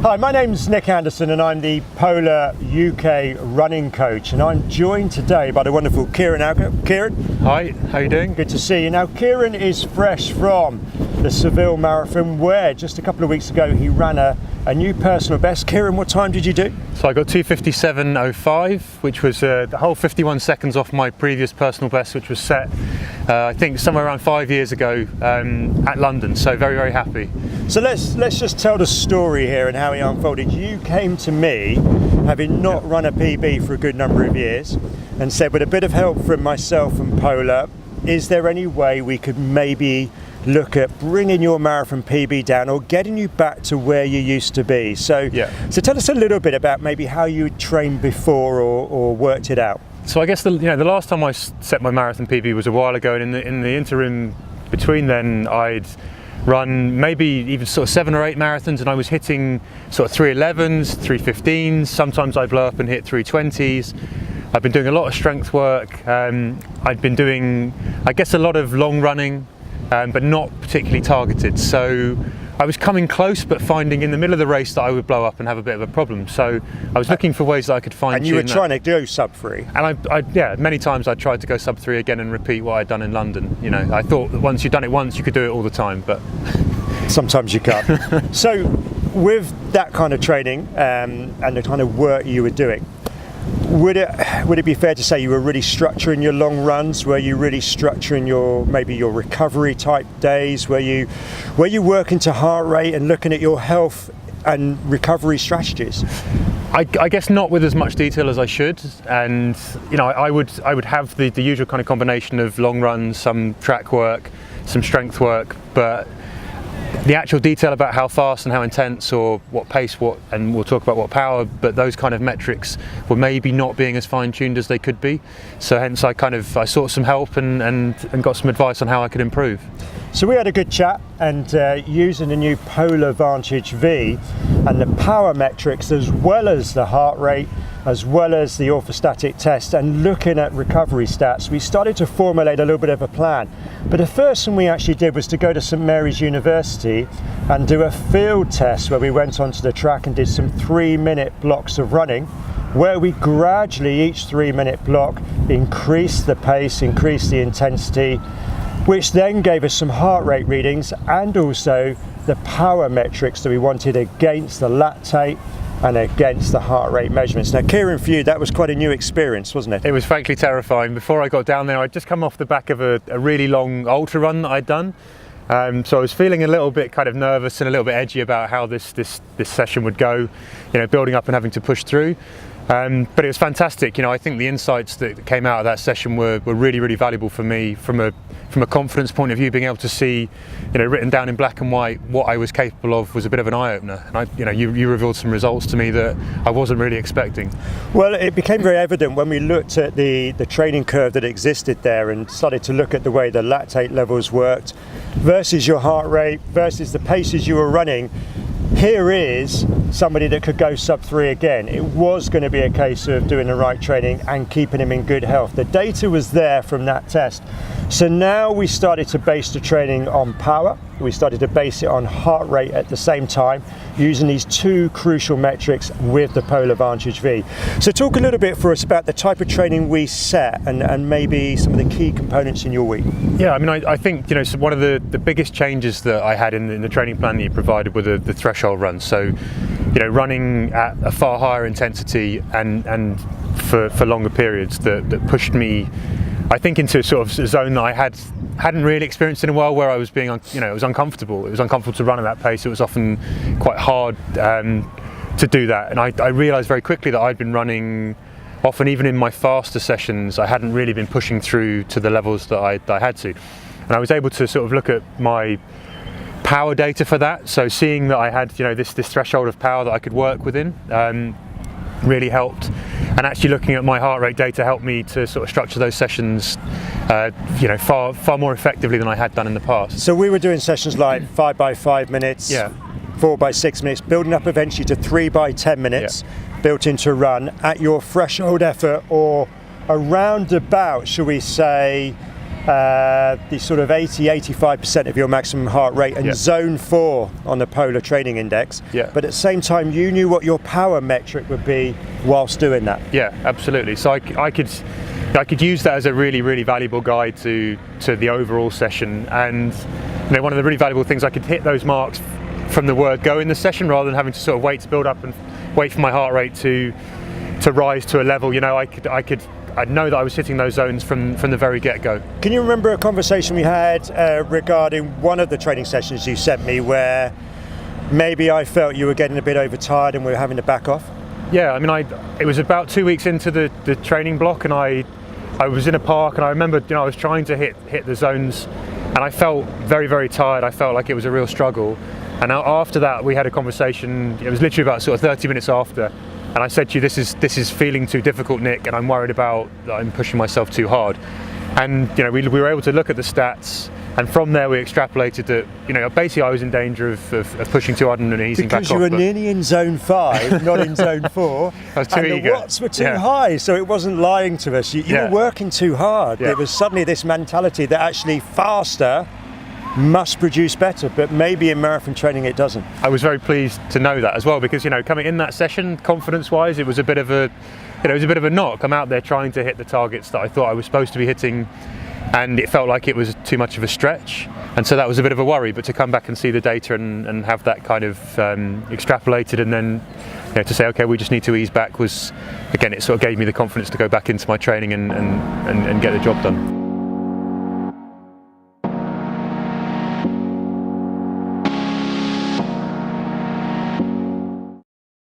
Hi, my name's Nick Anderson and I'm the Polar UK running coach, and I'm joined today by the wonderful Kieran Alker. Kieran. Hi, how you doing? Good to see you. Now, Kieran is fresh from the Seville marathon where just a couple of weeks ago he ran a new personal best. Kieran, what time did you do? So I got 2:57.05, which was the whole 51 seconds off my previous personal best, which was set I think somewhere around 5 years ago at London, so very, very happy. So let's just tell the story here and how it unfolded. You came to me, having not run a PB for a good number of years, and said, with a bit of help from myself and Polar, is there any way we could maybe look at bringing your marathon PB down or getting you back to where you used to be? So tell us a little bit about maybe how you trained before or worked it out. So I guess the last time I set my marathon PB was a while ago, and in the interim between then I'd run maybe even sort of 7 or 8 marathons, and I was hitting sort of 3:11s, 3:15s, sometimes I blow up and hit 3:20s. I've been doing a lot of strength work. I'd been doing, I guess, a lot of long running, but not particularly targeted. So I was coming close, but finding in the middle of the race that I would blow up and have a bit of a problem. So I was looking for ways that I could find. And you were trying to do sub-3. And many times I tried to go sub-3 again and repeat what I'd done in London. You know, I thought that once you'd done it once, you could do it all the time, but sometimes you can't. So with that kind of training and the kind of work you were doing, would it be fair to say you were really structuring your long runs? Were you really structuring your recovery type days? Were you working to heart rate and looking at your health and recovery strategies? I guess not with as much detail as I should, and I would have the usual kind of combination of long runs, some track work, some strength work, but the actual detail about how fast and how intense or what pace, and we'll talk about what power, but those kind of metrics were maybe not being as fine-tuned as they could be. So hence I sought some help and got some advice on how I could improve. So we had a good chat, and using the new Polar Vantage V and the power metrics, as well as the heart rate, as well as the orthostatic test, and looking at recovery stats, we started to formulate a little bit of a plan. But the first thing we actually did was to go to St Mary's University and do a field test where we went onto the track and did some 3-minute blocks of running, where we gradually, each 3-minute block, increased the pace, increased the intensity, which then gave us some heart rate readings and also the power metrics that we wanted against the lactate and against the heart rate measurements. Now, Kieran, for you, that was quite a new experience, wasn't it? It was frankly terrifying. Before I got down there, I'd just come off the back of a really long ultra run that I'd done. So I was feeling a little bit kind of nervous and a little bit edgy about how this session would go, building up and having to push through. But it was fantastic. I think the insights that came out of that session were really, really valuable for me from a confidence point of view. Being able to see, written down in black and white what I was capable of was a bit of an eye-opener. And you revealed some results to me that I wasn't really expecting. Well, it became very evident when we looked at the training curve that existed there and started to look at the way the lactate levels worked versus your heart rate versus the paces you were running. Here is somebody that could go sub-3 again. It was going to be a case of doing the right training and keeping him in good health. The data was there from that test. So now we started to base the training on power. We started to base it on heart rate at the same time, using these two crucial metrics with the Polar Vantage V. So talk a little bit for us about the type of training we set and maybe some of the key components in your week. Yeah, I think so one of the biggest changes that I had in the training plan that you provided were the threshold runs. So running at a far higher intensity and for longer periods that pushed me, I think, into sort of a zone that I hadn't really experienced in a while, where I was being, it was uncomfortable. It was uncomfortable to run at that pace. It was often quite hard to do that. And I realised very quickly that I'd been running, often even in my faster sessions, I hadn't really been pushing through to the levels that I had to. And I was able to sort of look at my power data for that. So seeing that I had, this threshold of power that I could work within really helped. And actually looking at my heart rate data helped me to sort of structure those sessions far more effectively than I had done in the past. So we were doing sessions like 5 by 5 minutes, 4 by 6 minutes, building up eventually to 3 by 10 minutes, built into a run at your threshold effort, or around about, shall we say, the sort of 80-85% of your maximum heart rate and zone 4 on the Polar Training Index. Yeah. But at the same time, you knew what your power metric would be whilst doing that. Yeah, absolutely. So I could use that as a really, really valuable guide to the overall session. And one of the really valuable things, I could hit those marks from the word go in the session rather than having to sort of wait to build up and wait for my heart rate to rise to a level. I'd know that I was hitting those zones from the very get-go. Can you remember a conversation we had regarding one of the training sessions you sent me where maybe I felt you were getting a bit overtired and we were having to back off? Yeah, it was about 2 weeks into the training block, and I was in a park, and I remember I was trying to hit the zones, and I felt very, very tired. I felt like it was a real struggle. And after that, we had a conversation. It was literally about sort of 30 minutes after. And I said to you, this is feeling too difficult, Nick, and I'm worried about that I'm pushing myself too hard. And we were able to look at the stats, and from there we extrapolated that basically I was in danger of pushing too hard and easing back off. Because you were nearly in zone 5, not in zone 4. I was too and eager. The watts were too high, so it wasn't lying to us. You were working too hard. Yeah. It was suddenly this mentality that actually faster must produce better, but maybe in marathon training it doesn't. I was very pleased to know that as well, because coming in that session, confidence-wise, it was a bit of a knock. I'm out there trying to hit the targets that I thought I was supposed to be hitting, and it felt like it was too much of a stretch, and so that was a bit of a worry. But to come back and see the data and have that kind of extrapolated, and then to say, okay, we just need to ease back, was, again, it sort of gave me the confidence to go back into my training and get the job done.